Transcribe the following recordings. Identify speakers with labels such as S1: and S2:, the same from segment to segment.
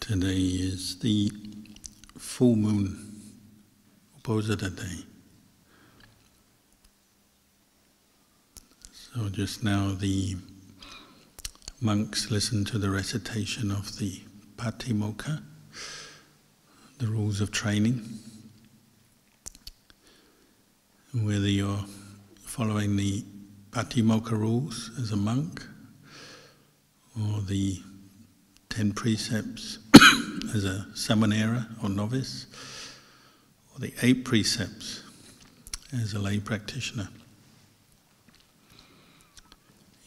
S1: Today is the full moon, Uposatha day. So just now the monks listened to the recitation of the Patimokkha, the rules of training. Whether you're following the Patimokkha rules as a monk, or the 10 precepts as a samanera or novice, or the 8 precepts as a lay practitioner.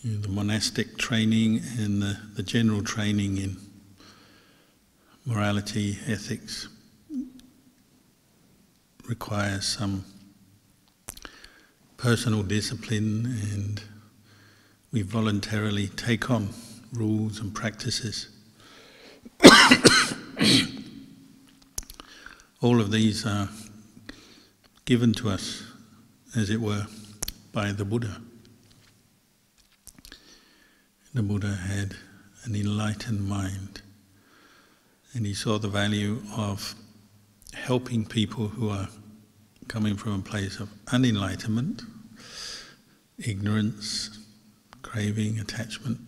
S1: The monastic training and the general training in morality, ethics requires some personal discipline, and we voluntarily take on rules and practices. All of these are given to us, as it were, by the Buddha. The Buddha had an enlightened mind, and he saw the value of helping people who are coming from a place of unenlightenment, ignorance, craving, attachment.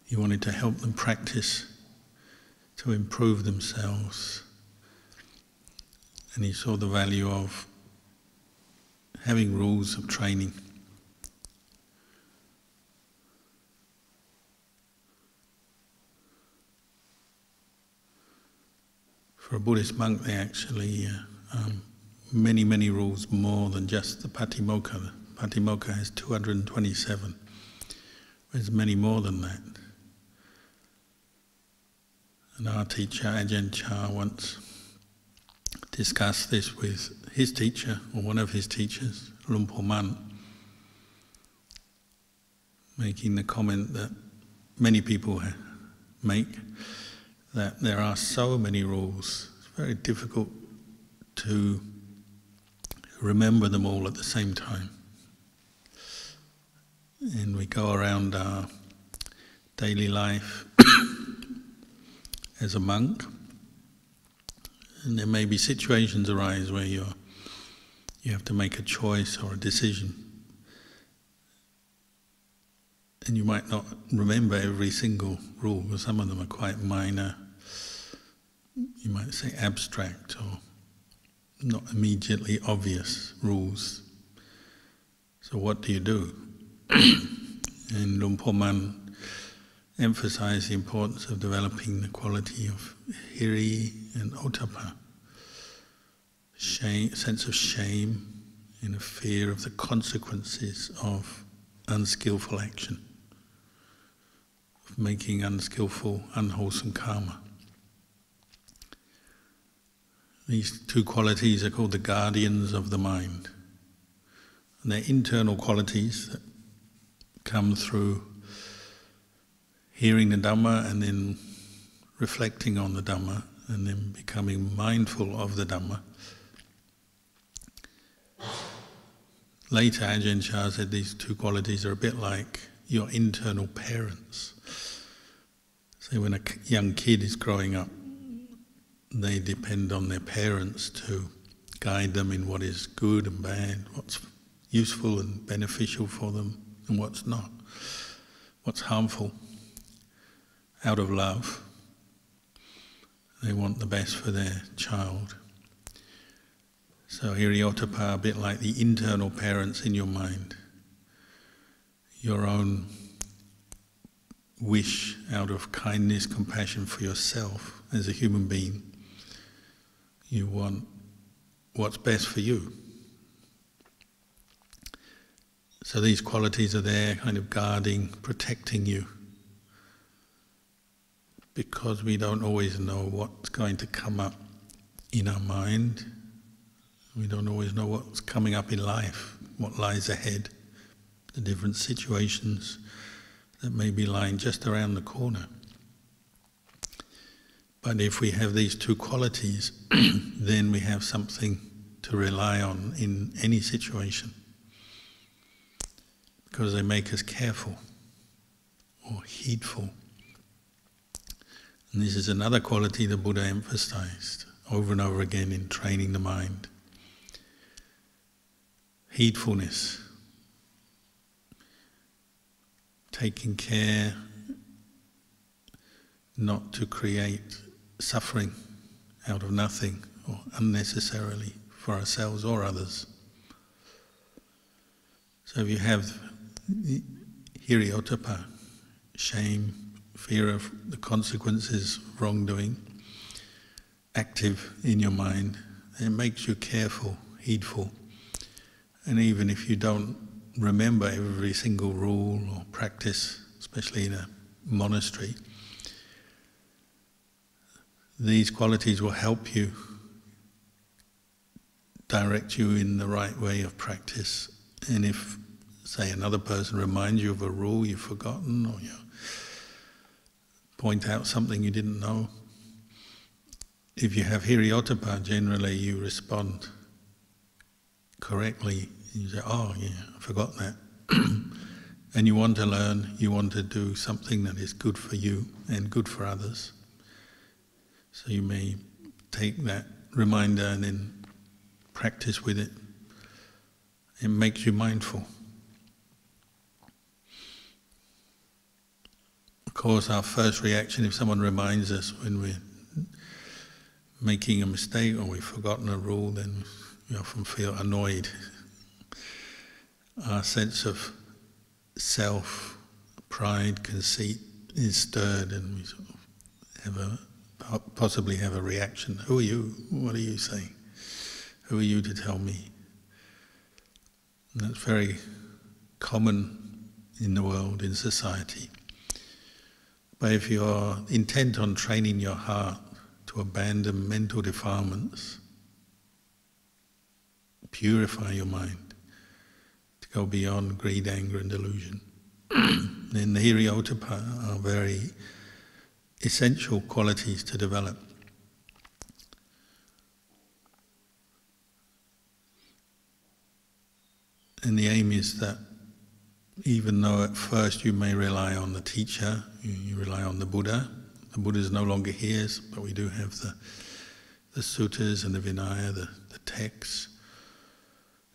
S1: He wanted to help them practice to improve themselves, and he saw the value of having rules of training. For a Buddhist monk, they actually many rules more than just the Patimokkha. The Patimokkha has 227. There's many more than that. And our teacher, Ajahn Chah, once discussed this with his teacher, or one of his teachers, Lumpur Man, making the comment that many people make, that there are so many rules, it's very difficult to remember them all at the same time. And we go around our daily life as a monk, and there may be situations arise where you have to make a choice or a decision, and you might not remember every single rule, because some of them are quite minor. You might say abstract or not immediately obvious rules. So what do you do? And Lumpur Man emphasized the importance of developing the quality of hiri and ottappa, sense of shame and a fear of the consequences of unskillful action, of making unskillful, unwholesome karma. These 2 qualities are called the guardians of the mind. And they're internal qualities that come through hearing the Dhamma and then reflecting on the Dhamma and then becoming mindful of the Dhamma. Later, Ajahn Chah said these 2 qualities are a bit like your internal parents. So when a young kid is growing up, they depend on their parents to guide them in what is good and bad, what's useful and beneficial for them, and what's not, what's harmful. Out of love, they want the best for their child. So hiri ottappa are a bit like the internal parents in your mind. Your own wish out of kindness, compassion for yourself as a human being. You want what's best for you. So these qualities are there, kind of guarding, protecting you, because we don't always know what's going to come up in our mind. We don't always know what's coming up in life, what lies ahead, the different situations that may be lying just around the corner. But if we have these 2 qualities, then we have something to rely on in any situation, because they make us careful or heedful And this is another quality the Buddha emphasized over and over again in training the mind. Heedfulness. Taking care not to create suffering out of nothing or unnecessarily for ourselves or others. So if you have hiriyottappa, shame, fear of the consequences of wrongdoing, active in your mind, it makes you careful, heedful. And even if you don't remember every single rule or practice, especially in a monastery, these qualities will help you, direct you in the right way of practice. And if, say, another person reminds you of a rule you've forgotten, or you point out something you didn't know, if you have hiriyottappa, generally you respond correctly. You say, oh yeah, I forgot that. And you want to learn, you want to do something that is good for you and good for others. So you may take that reminder and then practice with it. It makes you mindful. Of course, our first reaction if someone reminds us when we're making a mistake or we've forgotten a rule, then we often feel annoyed. Our sense of self, pride, conceit is stirred, and we sort of possibly have a reaction. Who are you? What are you saying? Who are you to tell me? And that's very common in the world, in society. But if you're intent on training your heart to abandon mental defilements, purify your mind, to go beyond greed, anger and delusion, then the hiriyottappa are very essential qualities to develop. And the aim is that even though at first you may rely on the teacher, you rely on the Buddha is no longer here, but we do have the suttas and the Vinaya, the texts.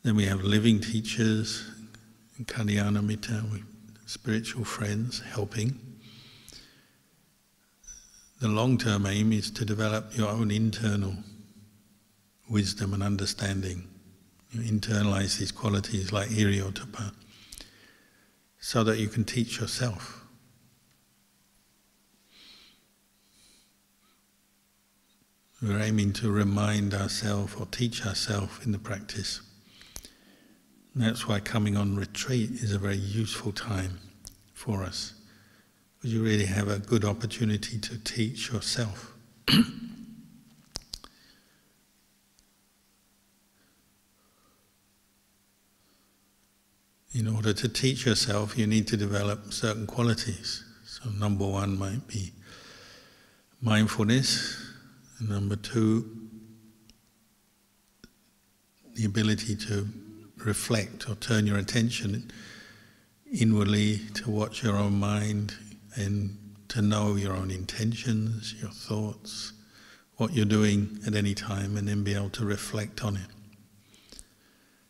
S1: Then we have living teachers, Kalyano Mitta, spiritual friends helping. The long-term aim is to develop your own internal wisdom and understanding. You internalize these qualities like hiriyottappa so that you can teach yourself. We're aiming to remind ourselves or teach ourselves in the practice. And that's why coming on retreat is a very useful time for us, because you really have a good opportunity to teach yourself. In order to teach yourself, you need to develop certain qualities. So number one might be mindfulness, and number two, the ability to reflect or turn your attention inwardly to watch your own mind and to know your own intentions, your thoughts, what you're doing at any time, and then be able to reflect on it,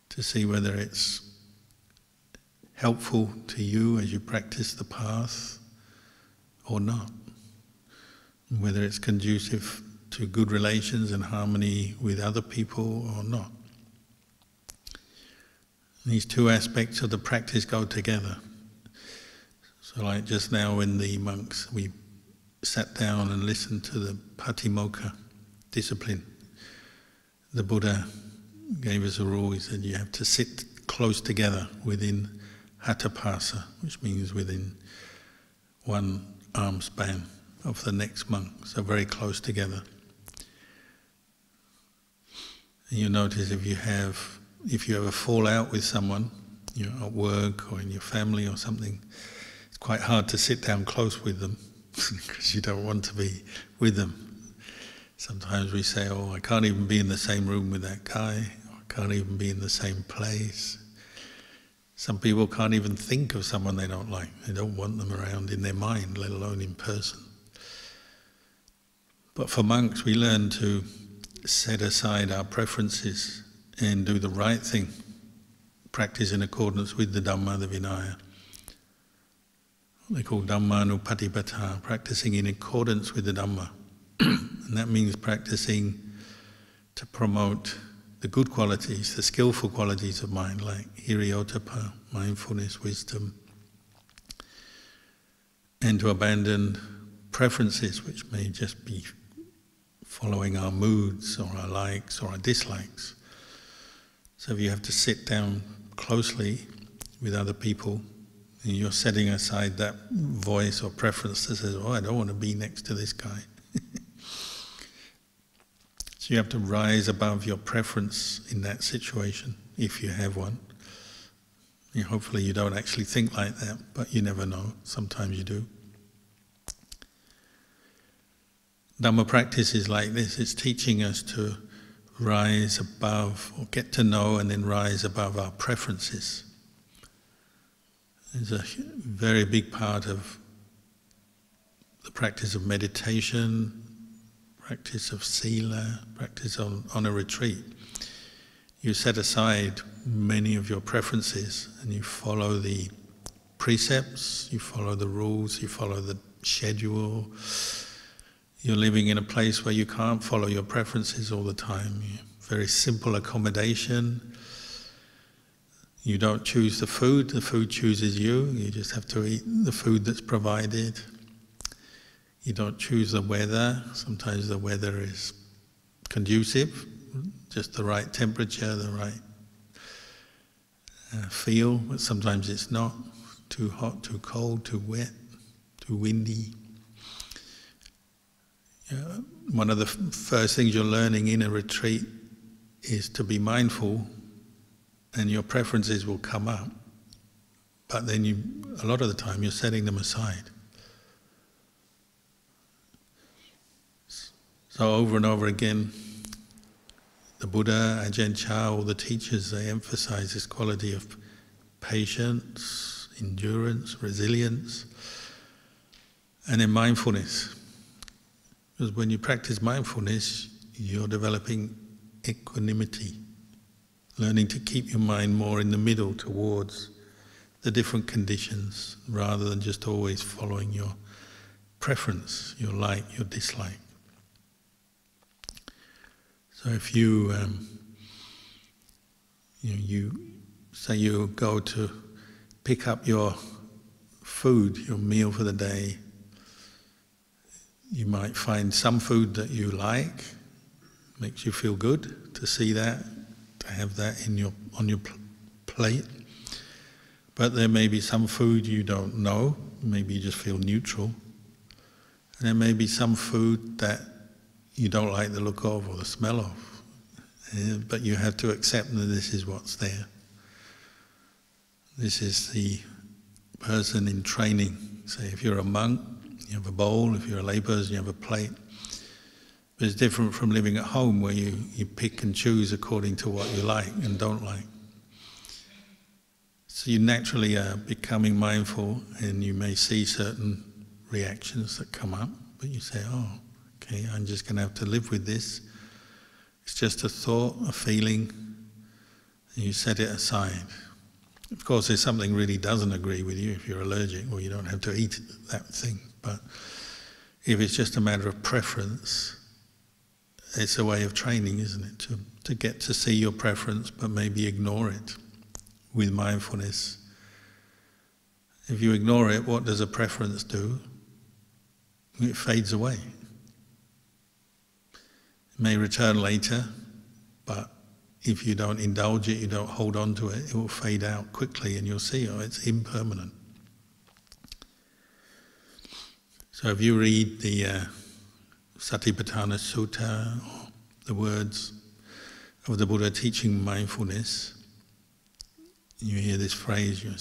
S1: to see whether it's helpful to you as you practice the path or not, whether it's conducive to good relations and harmony with other people or not. These two aspects of the practice go together. So like just now when the monks, we sat down and listened to the Patimokkha discipline. The Buddha gave us a rule. He said you have to sit close together within Hattapasa, which means within one arm span of the next monk, so very close together. And you notice if you ever fall out with someone, you know, at work or in your family or something, it's quite hard to sit down close with them because you don't want to be with them. Sometimes we say, oh, I can't even be in the same room with that guy, or I can't even be in the same place. Some people can't even think of someone they don't like. They don't want them around in their mind, let alone in person. But for monks, we learn to set aside our preferences and do the right thing, practice in accordance with the Dhamma, the Vinaya. What they call Dhammanupatipata, practicing in accordance with the Dhamma. And that means practicing to promote the good qualities, the skillful qualities of mind, like hiriyottappa, mindfulness, wisdom, and to abandon preferences, which may just be following our moods or our likes or our dislikes. So if you have to sit down closely with other people, and you're setting aside that voice or preference that says, oh, I don't want to be next to this guy. So you have to rise above your preference in that situation, if you have one. Hopefully you don't actually think like that, but you never know. Sometimes you do. Dhamma practice is like this. It's teaching us to rise above, or get to know and then rise above our preferences. It's a very big part of the practice of meditation, practice of sila, practice on a retreat. You set aside many of your preferences and you follow the precepts, you follow the rules, you follow the schedule. You're living in a place where you can't follow your preferences all the time. Very simple accommodation. You don't choose the food chooses you. You just have to eat the food that's provided. You don't choose the weather. Sometimes the weather is conducive, just the right temperature, the right feel, but sometimes it's not. Too hot, too cold, too wet, too windy. One of the first things you're learning in a retreat is to be mindful, and your preferences will come up, but then a lot of the time you're setting them aside. So over and over again, the Buddha, Ajahn Chah, all the teachers, they emphasize this quality of patience, endurance, resilience, and then mindfulness. Because when you practice mindfulness, you're developing equanimity, learning to keep your mind more in the middle towards the different conditions, rather than just always following your preference, your like, your dislike. So if you say you go to pick up your food, your meal for the day, you might find some food that you like, makes you feel good to see that, to have that on your plate. But there may be some food you don't know, maybe you just feel neutral. And there may be some food that you don't like the look of or the smell of, but you have to accept that this is what's there. This is the person in training. Say if you're a monk, you have a bowl. If you're a layperson, you have a plate. But it's different from living at home, where you pick and choose according to what you like and don't like. So you naturally are becoming mindful, and you may see certain reactions that come up, but you say, oh, okay, I'm just going to have to live with this. It's just a thought, a feeling, and you set it aside. Of course, if something really doesn't agree with you, if you're allergic, well, you don't have to eat that thing. But if it's just a matter of preference, it's a way of training, isn't it? To get to see your preference, but maybe ignore it with mindfulness. If you ignore it, what does a preference do? It fades away. It may return later, but if you don't indulge it, you don't hold on to it, it will fade out quickly, and you'll see, oh, it's impermanent. So if you read the Satipatthana Sutta, or the words of the Buddha teaching mindfulness, you hear this phrase, you're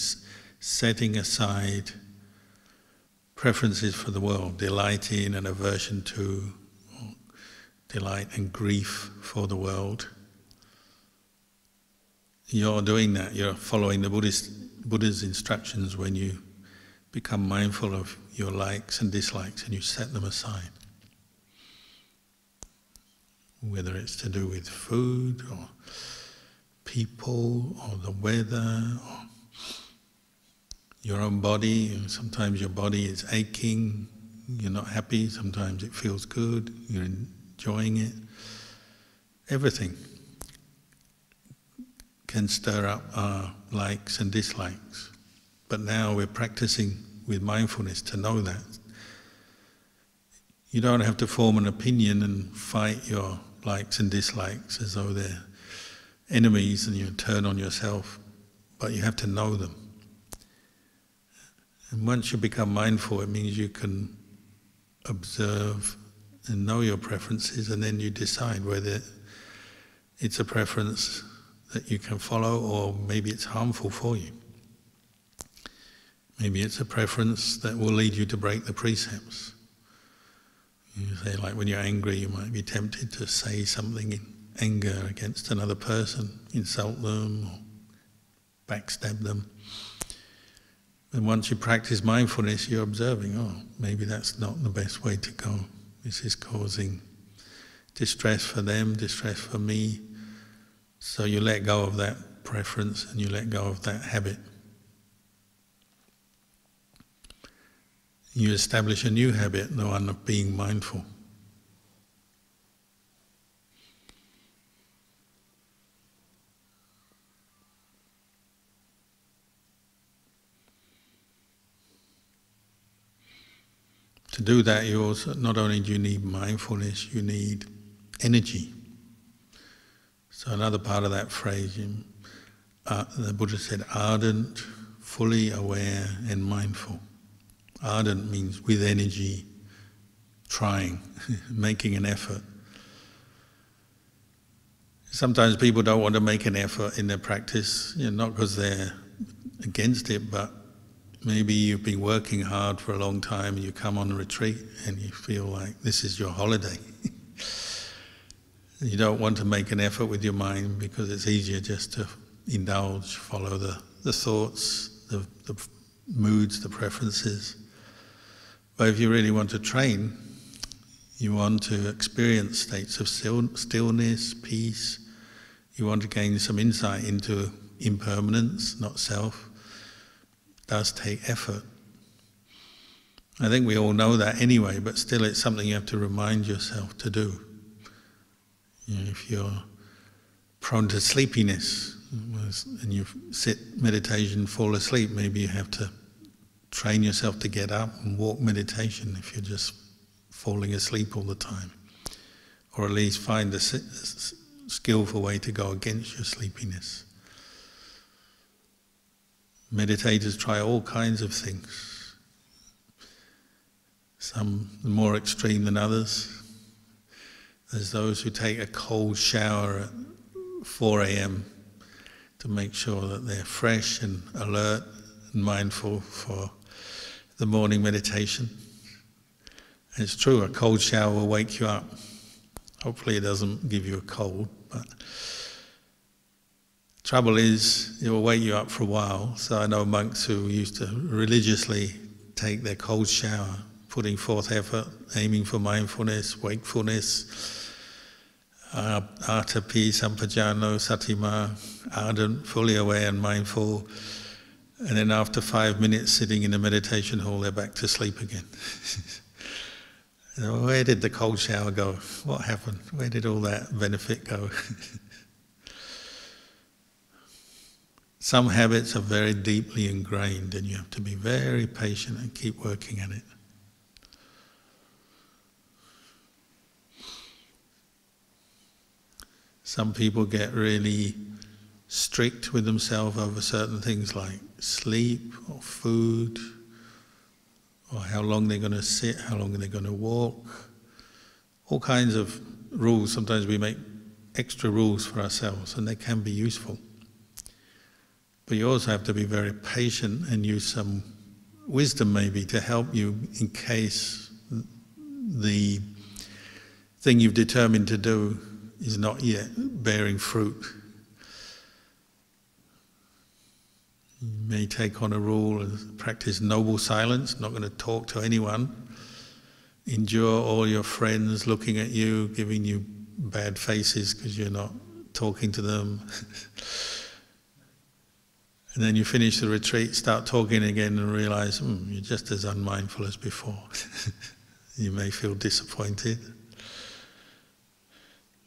S1: setting aside preferences for the world, delight in and aversion to, or delight and grief for the world. You're doing that, you're following the Buddha's instructions when you become mindful of your likes and dislikes and you set them aside. whether it's to do with food or people or the weather or your own body. And sometimes your body is aching, you're not happy, sometimes it feels good, you're enjoying it. Everything can stir up our likes and dislikes. But now we're practicing with mindfulness to know that. You don't have to form an opinion and fight your likes and dislikes as though they're enemies and you turn on yourself, but you have to know them. And once you become mindful, it means you can observe and know your preferences, and then you decide whether it's a preference that you can follow or maybe it's harmful for you. Maybe it's a preference that will lead you to break the precepts. You say, like when you're angry, you might be tempted to say something in anger against another person, insult them or backstab them. And once you practice mindfulness, you're observing, oh, maybe that's not the best way to go. This is causing distress for them, distress for me. So you let go of that preference and you let go of that habit. You establish a new habit, the one of being mindful. To do that, you also, not only do you need mindfulness, you need energy. So another part of that phrase, the Buddha said, ardent, fully aware and mindful. Ardent means with energy, trying, making an effort. Sometimes people don't want to make an effort in their practice, not because they're against it, but maybe you've been working hard for a long time and you come on a retreat and you feel like this is your holiday. You don't want to make an effort with your mind because it's easier just to indulge, follow the thoughts, the moods, the preferences. But if you really want to train, you want to experience states of stillness, peace. You want to gain some insight into impermanence, not self. It does take effort. I think we all know that anyway, but still it's something you have to remind yourself to do. If you're prone to sleepiness and you sit meditation, fall asleep, maybe you have to train yourself to get up and walk meditation if you're just falling asleep all the time. Or at least find a skillful way to go against your sleepiness. Meditators try all kinds of things. Some more extreme than others. There's those who take a cold shower at 4 a.m. to make sure that they're fresh and alert and mindful for the morning meditation. And it's true, a cold shower will wake you up. Hopefully it doesn't give you a cold, but the trouble is it will wake you up for a while. So I know monks who used to religiously take their cold shower, putting forth effort, aiming for mindfulness, wakefulness, atapi, sampajano, satima, ardent, fully aware and mindful. And then after 5 minutes sitting in the meditation hall, they're back to sleep again. Where did the cold shower go? What happened? Where did all that benefit go? Some habits are very deeply ingrained and you have to be very patient and keep working at it. Some people get really strict with themselves over certain things like sleep or food, or how long they're going to sit, how long they're going to walk. All kinds of rules. Sometimes we make extra rules for ourselves and they can be useful. But you also have to be very patient and use some wisdom maybe to help you in case the thing you've determined to do is not yet bearing fruit. You may take on a rule and practice noble silence, not going to talk to anyone, endure all your friends looking at you, giving you bad faces because you're not talking to them. And then you finish the retreat, start talking again and realize, you're just as unmindful as before. You may feel disappointed.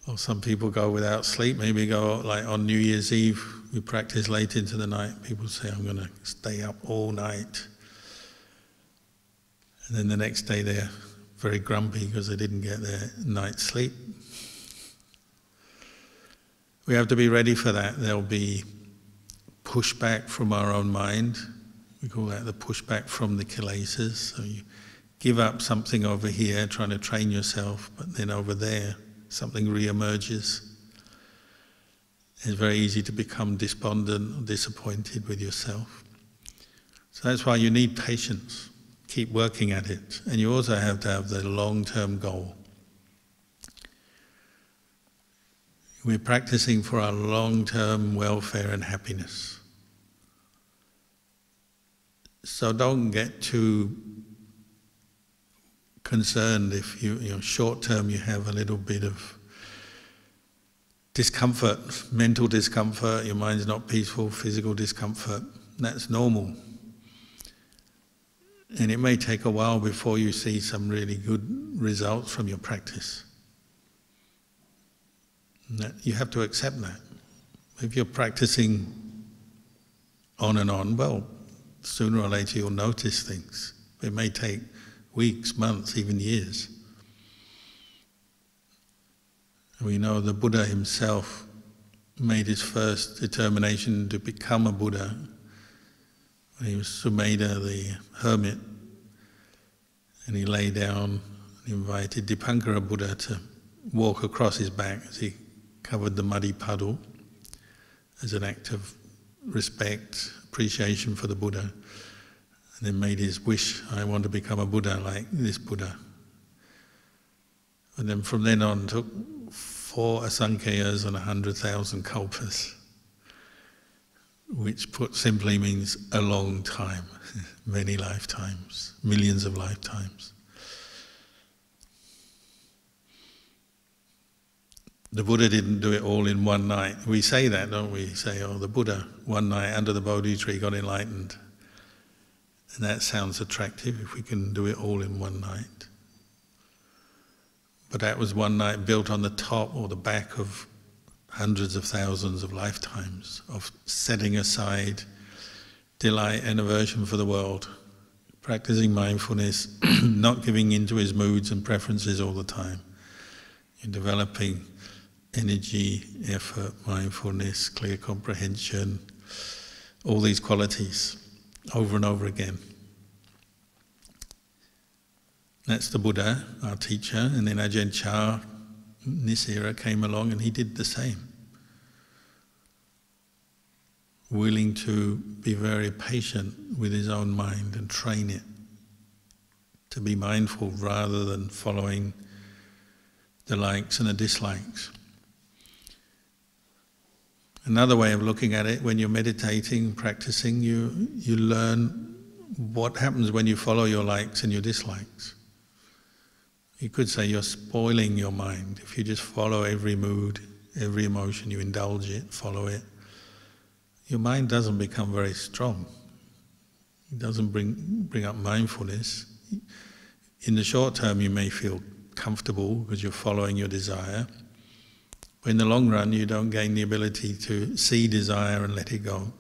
S1: Or some people go without sleep, maybe go like on New Year's Eve, we practice late into the night. People say, I'm going to stay up all night. And then the next day they're very grumpy because they didn't get their night's sleep. We have to be ready for that. There'll be pushback from our own mind. We call that the pushback from the kilesas. So you give up something over here, trying to train yourself, but then over there, something re-emerges. It's very easy to become despondent or disappointed with yourself. So that's why you need patience. Keep working at it. And you also have to have the long-term goal. We're practicing for our long-term welfare and happiness. So don't get too concerned if short-term you have a little bit of discomfort, mental discomfort, your mind's not peaceful, physical discomfort. That's normal. And it may take a while before you see some really good results from your practice. You have to accept that. If you're practicing on and on, well, sooner or later you'll notice things. It may take weeks, months, even years. We know the Buddha himself made his first determination to become a Buddha when he was Sumedha, the hermit, and he lay down and invited Dipankara Buddha to walk across his back as he covered the muddy puddle as an act of respect, appreciation for the Buddha, and then made his wish, I want to become a Buddha like this Buddha. And then from then on took 4 asankhayas and 100,000 kalpas, which put simply means a long time, many lifetimes, millions of lifetimes. The Buddha didn't do it all in one night. We say that, don't we? Say, oh, the Buddha, one night under the Bodhi tree got enlightened. And that sounds attractive if we can do it all in one night. But that was one night built on the top or the back of hundreds of thousands of lifetimes of setting aside delight and aversion for the world, practicing mindfulness, not giving in to his moods and preferences all the time. You're developing energy, effort, mindfulness, clear comprehension, all these qualities over and over again. That's the Buddha, our teacher, and then Ajahn Chah in this era came along and he did the same. Willing to be very patient with his own mind and train it to be mindful rather than following the likes and the dislikes. Another way of looking at it, when you're meditating, practicing, you learn what happens when you follow your likes and your dislikes. You could say you're spoiling your mind. If you just follow every mood, every emotion, you indulge it, follow it, your mind doesn't become very strong. It doesn't bring up mindfulness. In the short term you may feel comfortable because you're following your desire. But in the long run you don't gain the ability to see desire and let it go.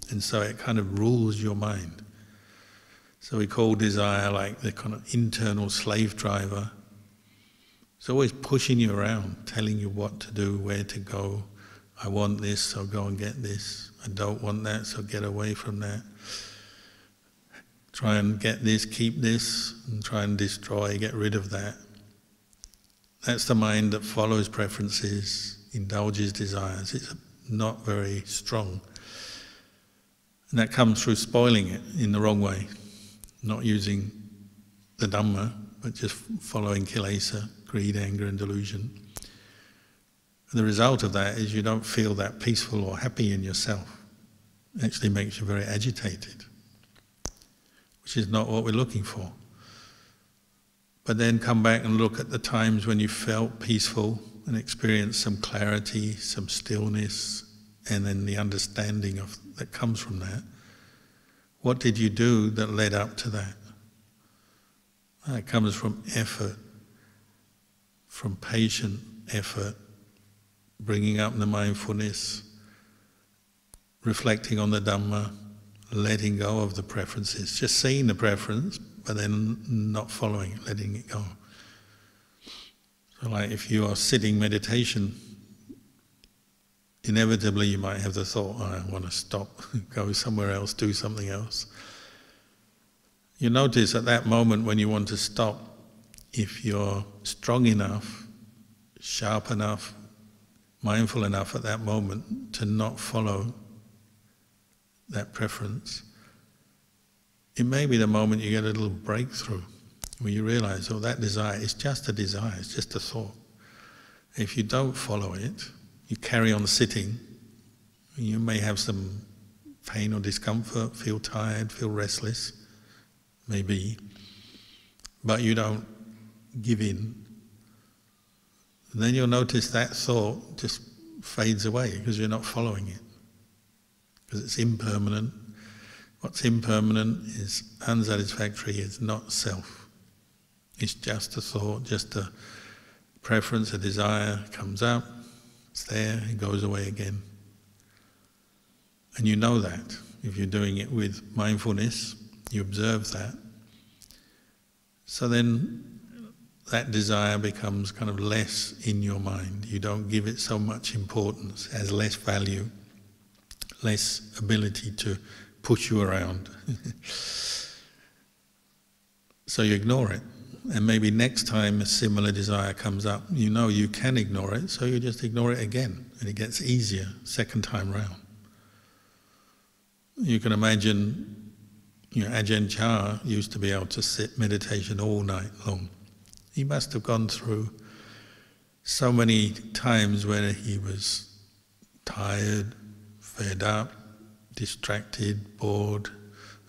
S1: And so it kind of rules your mind. So we call desire like the kind of internal slave driver. It's always pushing you around, telling you what to do, where to go. I want this, so go and get this. I don't want that, so get away from that. Try and get this, keep this, and try and destroy, get rid of that. That's the mind that follows preferences, indulges desires. It's not very strong. And that comes through spoiling it in the wrong way. Not using the Dhamma, but just following kilesa, greed, anger and delusion. And the result of that is you don't feel that peaceful or happy in yourself. It actually makes you very agitated, which is not what we're looking for. But then come back and look at the times when you felt peaceful, and experience some clarity, some stillness, and then the understanding that comes from that. What did you do that led up to that? That comes from effort, from patient effort, bringing up the mindfulness, reflecting on the Dhamma, letting go of the preferences, just seeing the preference, but then not following it, letting it go. So like if you are sitting meditation, inevitably you might have the thought, oh, I want to stop, go somewhere else, do something else. You notice at that moment when you want to stop, if you're strong enough, sharp enough, mindful enough at that moment to not follow that preference, it may be the moment you get a little breakthrough where you realize, oh, that desire is just a desire, it's just a thought. If you don't follow it, you carry on sitting, you may have some pain or discomfort, feel tired, feel restless, maybe, but you don't give in. And then you'll notice that thought just fades away because you're not following it, because it's impermanent. What's impermanent is unsatisfactory, is not self. It's just a thought, just a preference, a desire comes up, it's there, it goes away again. And you know that. If you're doing it with mindfulness, you observe that. So then that desire becomes kind of less in your mind. You don't give it so much importance, it has less value, less ability to push you around. So you ignore it. And maybe next time a similar desire comes up, you know you can ignore it, so you just ignore it again, and it gets easier second time round. You can imagine, Ajahn Chah used to be able to sit meditation all night long. He must have gone through so many times where he was tired, fed up, distracted, bored,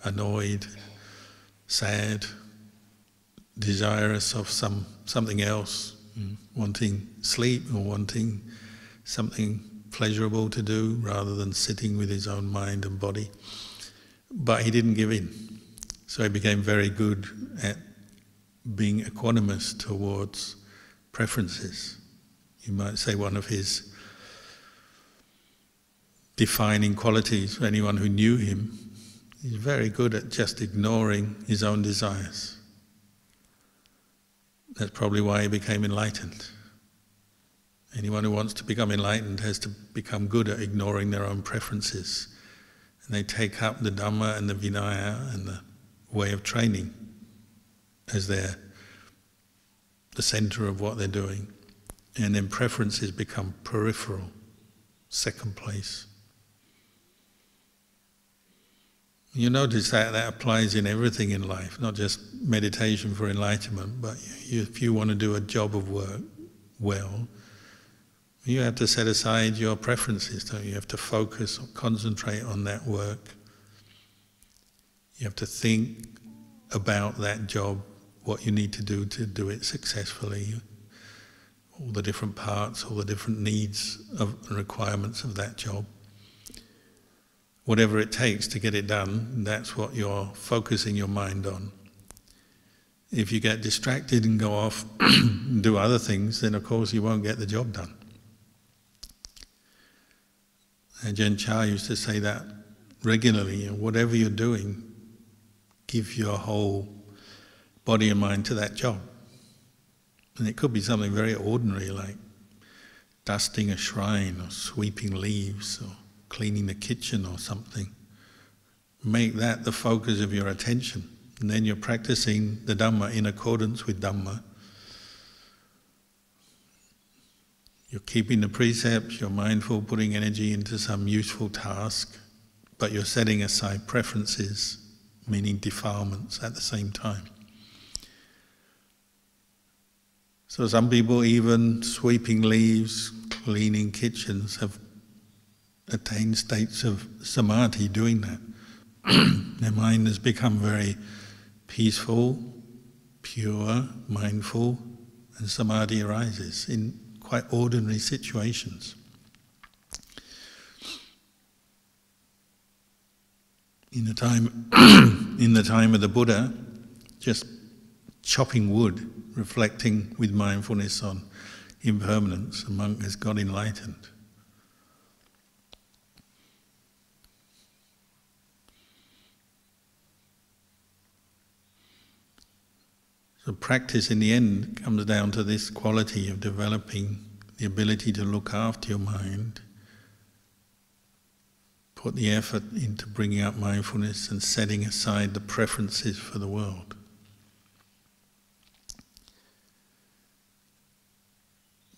S1: annoyed, sad, desirous of something else, wanting sleep or wanting something pleasurable to do rather than sitting with his own mind and body. But he didn't give in. So he became very good at being equanimous towards preferences. You might say one of his defining qualities for anyone who knew him, he's very good at just ignoring his own desires. That's probably why he became enlightened. Anyone who wants to become enlightened has to become good at ignoring their own preferences. And they take up the Dhamma and the Vinaya and the way of training as the centre of what they're doing. And then preferences become peripheral, second place. You notice that applies in everything in life, not just meditation for enlightenment, but if you want to do a job of work well, you have to set aside your preferences, don't you? You have to focus or concentrate on that work. You have to think about that job, what you need to do it successfully, all the different parts, all the different needs and requirements of that job. Whatever it takes to get it done, that's what you're focusing your mind on. If you get distracted and go off and do other things, then of course you won't get the job done. Ajahn Chah used to say that regularly, whatever you're doing, give your whole body and mind to that job. And it could be something very ordinary like dusting a shrine or sweeping leaves or cleaning the kitchen or something. Make that the focus of your attention, and then you're practicing the Dhamma in accordance with Dhamma. You're keeping the precepts, you're mindful, putting energy into some useful task, but you're setting aside preferences, meaning defilements, at the same time. So some people, even sweeping leaves, cleaning kitchens, have attained states of samadhi doing that. Their mind has become very peaceful, pure, mindful, and samadhi arises in quite ordinary situations. In the time of the Buddha, just chopping wood, reflecting with mindfulness on impermanence, a monk has got enlightened. So practice in the end comes down to this quality of developing the ability to look after your mind, put the effort into bringing up mindfulness and setting aside the preferences for the world.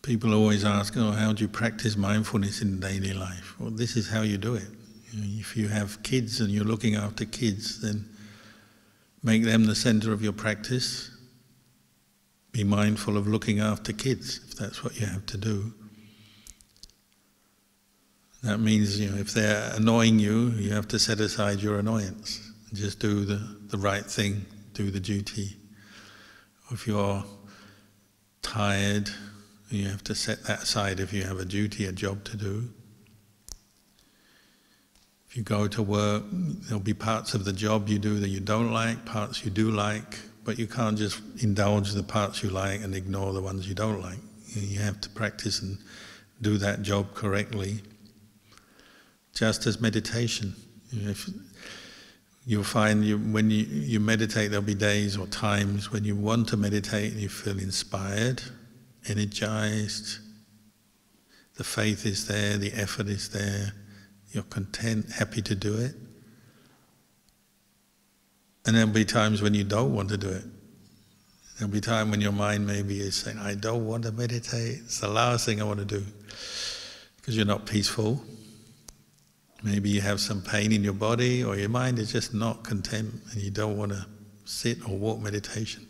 S1: People always ask, how do you practice mindfulness in daily life? Well, this is how you do it. If you have kids and you're looking after kids, then make them the center of your practice. Be mindful of looking after kids, if that's what you have to do. That means, if they're annoying you, you have to set aside your annoyance. Just do the right thing, do the duty. If you're tired, you have to set that aside if you have a duty, a job to do. If you go to work, there'll be parts of the job you do that you don't like, parts you do like, but you can't just indulge the parts you like and ignore the ones you don't like. You have to practice and do that job correctly. Just as meditation. You'll find when you meditate, there'll be days or times when you want to meditate and you feel inspired, energized, the faith is there, the effort is there, you're content, happy to do it. And there'll be times when you don't want to do it. There'll be time when your mind maybe is saying, I don't want to meditate, it's the last thing I want to do, because you're not peaceful. Maybe you have some pain in your body, or your mind is just not content and you don't want to sit or walk meditation.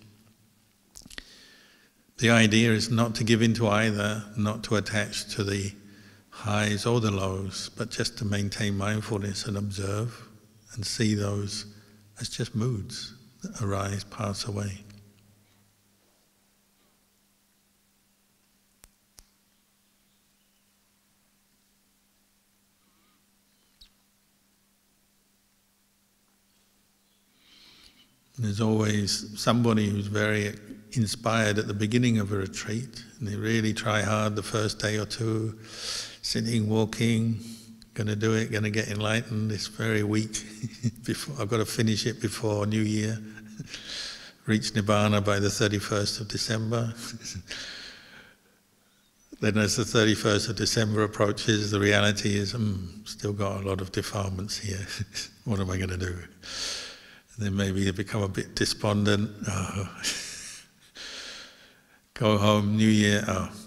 S1: The idea is not to give in to either, not to attach to the highs or the lows, but just to maintain mindfulness and observe and see those as just moods that arise, pass away. There's always somebody who's very inspired at the beginning of a retreat, and they really try hard the first day or two, sitting, walking, going to do it, going to get enlightened this very week. I've got to finish it before New Year, reach Nibbana by the 31st of December. Then as the 31st of December approaches, the reality is, still got a lot of defilements here. What am I going to do? Then maybe you become a bit despondent. Go home, New Year,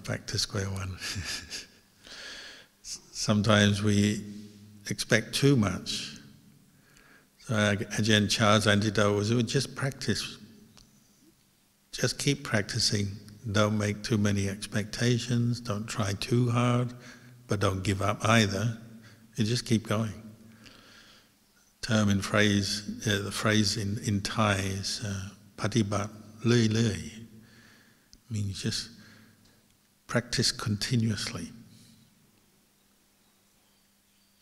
S1: back to square one. Sometimes we expect too much. So Ajahn Chah's antidote was, just practice. Just keep practicing. Don't make too many expectations, don't try too hard, but don't give up either. You just keep going. The phrase in Thai is Patibat Lui Lui. Means just practice continuously.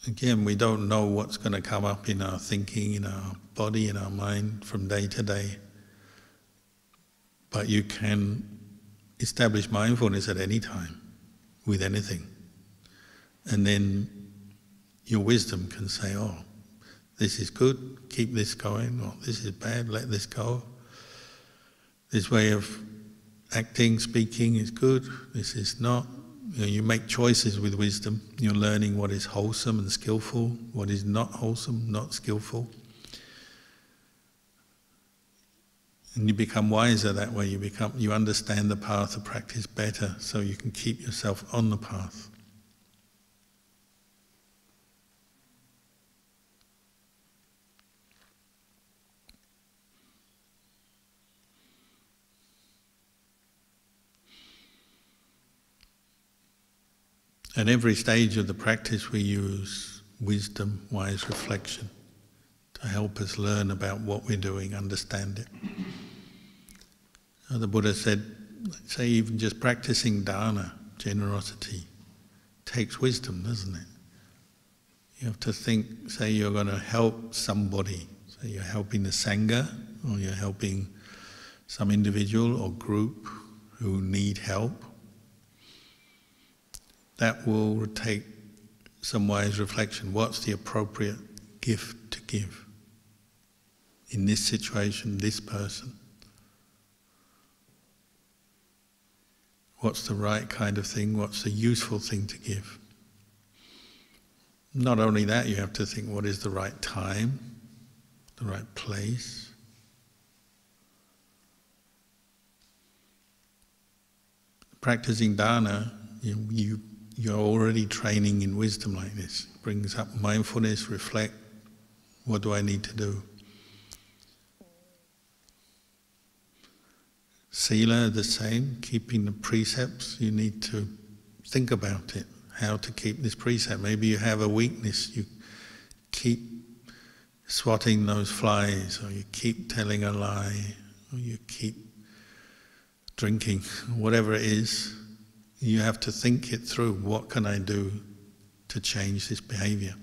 S1: Again, we don't know what's going to come up in our thinking, in our body, in our mind from day to day. But you can establish mindfulness at any time, with anything. And then your wisdom can say, this is good, keep this going, or this is bad, let this go. This way of acting, speaking is good, this is not. You make choices with wisdom. You're learning what is wholesome and skillful, what is not wholesome, not skillful. And you become wiser that way. You understand the path of practice better, so you can keep yourself on the path. At every stage of the practice we use wisdom, wise reflection to help us learn about what we're doing, understand it. So the Buddha said, say even just practicing dana, generosity. Takes wisdom, doesn't it? You have to think, say you're going to help somebody. So you're helping the Sangha, or you're helping some individual or group who need help. That will take some wise reflection. What's the appropriate gift to give in this situation, this person? What's the right kind of thing? What's the useful thing to give? Not only that, you have to think, what is the right time, the right place? Practicing dana, you're already training in wisdom like this. It brings up mindfulness, reflect, what do I need to do? Sila, the same, keeping the precepts, you need to think about it, how to keep this precept. Maybe you have a weakness, you keep swatting those flies, or you keep telling a lie, or you keep drinking, whatever it is. You have to think it through. What can I do to change this behavior?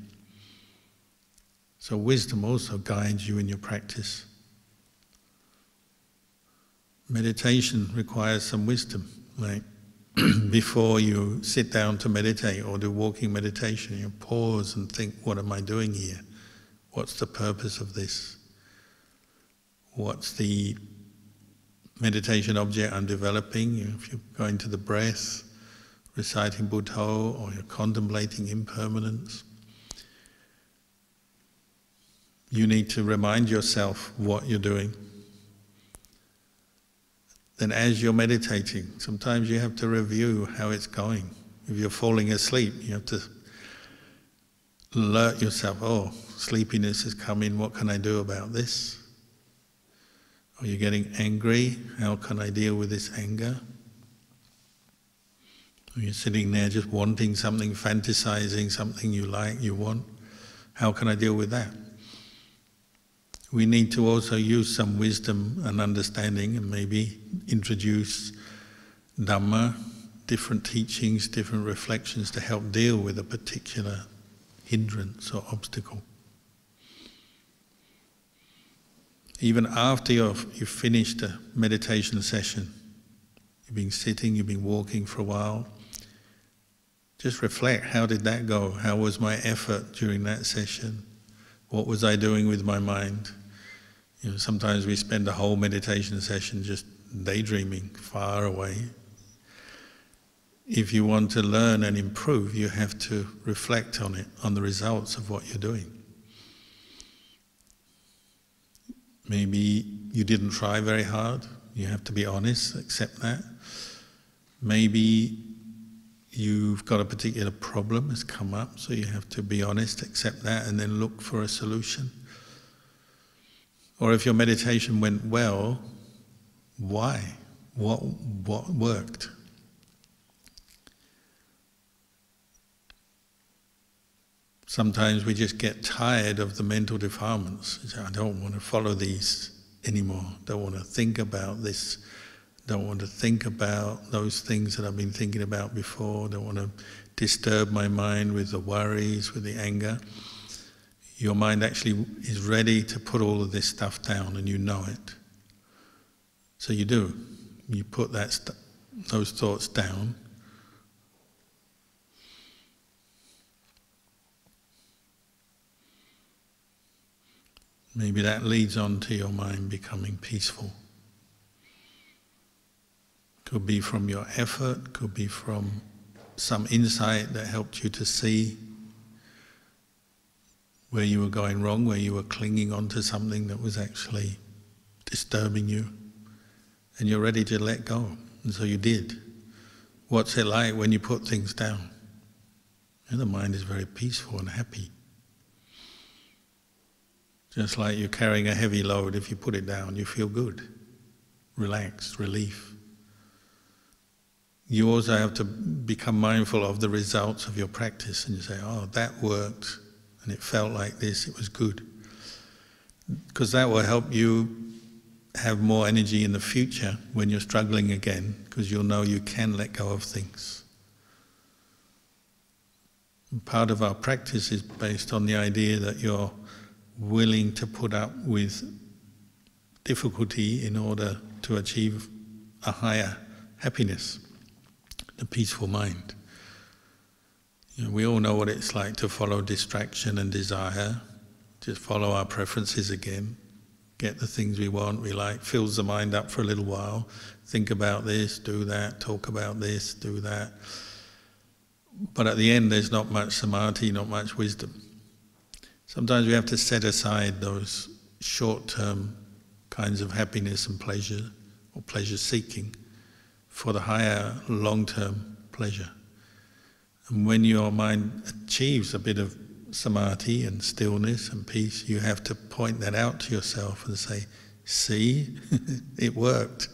S1: So wisdom also guides you in your practice. Meditation requires some wisdom. Like before you sit down to meditate or do walking meditation, you pause and think, what am I doing here? What's the purpose of this? What's the meditation object I'm developing? If you're going to the breath, reciting Buddho, or you're contemplating impermanence, you need to remind yourself what you're doing. Then as you're meditating, sometimes you have to review how it's going. If you're falling asleep, you have to alert yourself, oh, sleepiness is coming, what can I do about this? Or you're getting angry, how can I deal with this anger? Or you're sitting there just wanting something, fantasizing something you like, you want, how can I deal with that? We need to also use some wisdom and understanding and maybe introduce Dhamma, different teachings, different reflections to help deal with a particular hindrance or obstacle. Even after you've finished a meditation session, you've been sitting, you've been walking for a while, just reflect, how did that go? How was my effort during that session? What was I doing with my mind? Sometimes we spend a whole meditation session just daydreaming far away. If you want to learn and improve, you have to reflect on it, on the results of what you're doing. Maybe you didn't try very hard, you have to be honest, accept that. Maybe you've got a particular problem that's come up, so you have to be honest, accept that, and then look for a solution. Or if your meditation went well, why? What worked? Sometimes we just get tired of the mental defilements. I don't want to follow these anymore. Don't want to think about this. Don't want to think about those things that I've been thinking about before. Don't want to disturb my mind with the worries, with the anger. Your mind actually is ready to put all of this stuff down, and you know it. So you do. You put those thoughts down. Maybe that leads on to your mind becoming peaceful. Could be from your effort, could be from some insight that helped you to see where you were going wrong, where you were clinging onto something that was actually disturbing you, and you're ready to let go, and so you did. What's it like when you put things down? And the mind is very peaceful and happy. Just like you're carrying a heavy load, if you put it down, you feel good, relaxed, relief. You also have to become mindful of the results of your practice, and you say, oh, that worked, and it felt like this, it was good. Because that will help you have more energy in the future when you're struggling again, because you'll know you can let go of things. And part of our practice is based on the idea that you're willing to put up with difficulty in order to achieve a higher happiness, the peaceful mind. You know, we all know what it's like to follow distraction and desire, just follow our preferences again, get the things we want, we like, fills the mind up for a little while, think about this, do that, talk about this, do that. But at the end there's not much samadhi, not much wisdom. Sometimes we have to set aside those short-term kinds of happiness and pleasure, or pleasure-seeking, for the higher long-term pleasure. And when your mind achieves a bit of samadhi and stillness and peace, you have to point that out to yourself and say, see, it worked.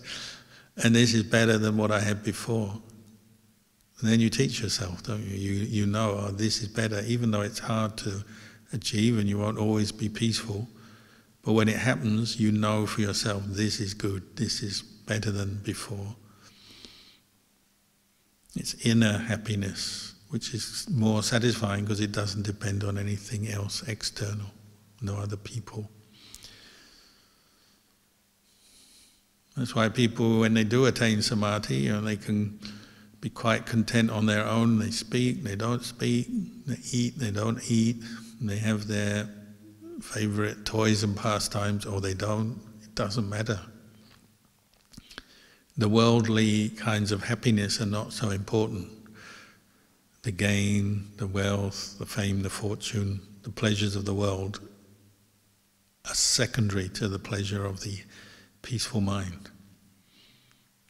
S1: And this is better than what I had before. And then you teach yourself, don't you? You know, oh, this is better, even though it's hard to achieve and you won't always be peaceful. But when it happens, you know for yourself, this is good, this is better than before. It's inner happiness, which is more satisfying because it doesn't depend on anything else external, no other people. That's why people, when they do attain samadhi, you know, they can be quite content on their own. They speak, they don't speak, they eat, they don't eat, they have their favorite toys and pastimes, or they don't. It doesn't matter. The worldly kinds of happiness are not so important. The gain, the wealth, the fame, the fortune, the pleasures of the world are secondary to the pleasure of the peaceful mind.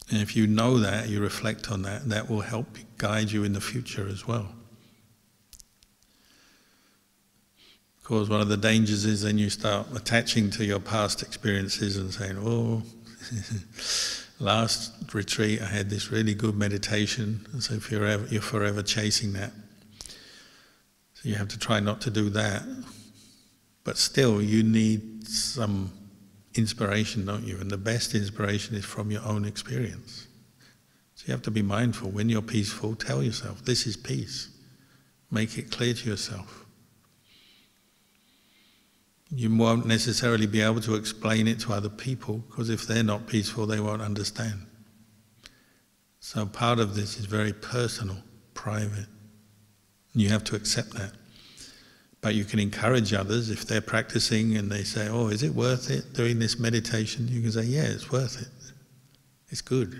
S1: And if you know that, you reflect on that, that will help guide you in the future as well. Of course, one of the dangers is then you start attaching to your past experiences and saying, oh, last retreat I had this really good meditation, and so you're forever chasing that. So you have to try not to do that. But still, you need some inspiration, don't you? And the best inspiration is from your own experience. So you have to be mindful. When you're peaceful, tell yourself, this is peace. Make it clear to yourself. You won't necessarily be able to explain it to other people, because if they're not peaceful, they won't understand. So part of this is very personal, private. And you have to accept that. But you can encourage others if they're practicing and they say, oh, is it worth it doing this meditation? You can say, yeah, it's worth it. It's good.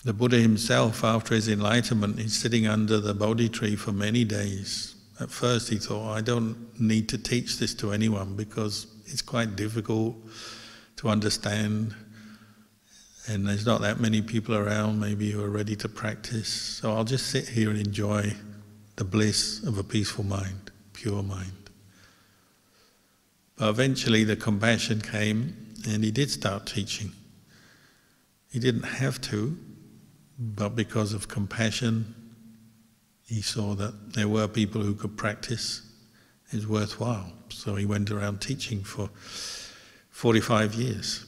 S1: The Buddha himself, after his enlightenment, he's sitting under the Bodhi tree for many days. At first he thought, I don't need to teach this to anyone because it's quite difficult to understand. And there's not that many people around, maybe, who are ready to practice. So I'll just sit here and enjoy the bliss of a peaceful mind, pure mind. But eventually the compassion came and he did start teaching. He didn't have to, but because of compassion, he saw that there were people who could practice. It's worthwhile. So he went around teaching for 45 years.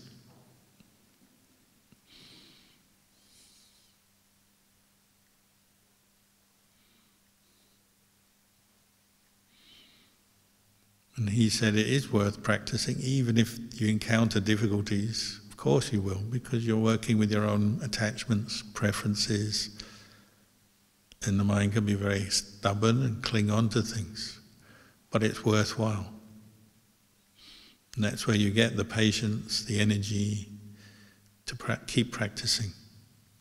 S1: And he said it is worth practicing, even if you encounter difficulties. Of course you will, because you're working with your own attachments, preferences, and the mind can be very stubborn and cling on to things. But it's worthwhile. And that's where you get the patience, the energy to keep practicing,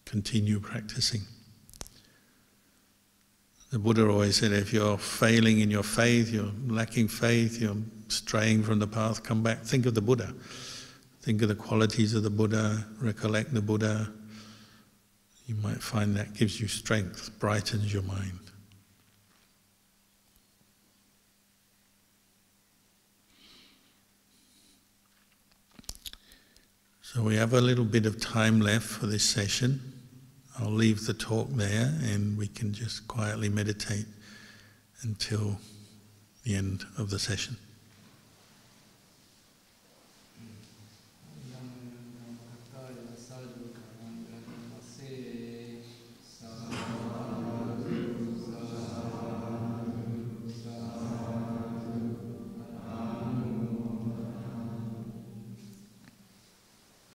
S1: continue practicing. The Buddha always said, if you're failing in your faith, you're lacking faith, you're straying from the path, come back, think of the Buddha. Think of the qualities of the Buddha, recollect the Buddha. You might find that gives you strength, brightens your mind. So we have a little bit of time left for this session. I'll leave the talk there and we can just quietly meditate until the end of the session.
S2: bezahlt wird.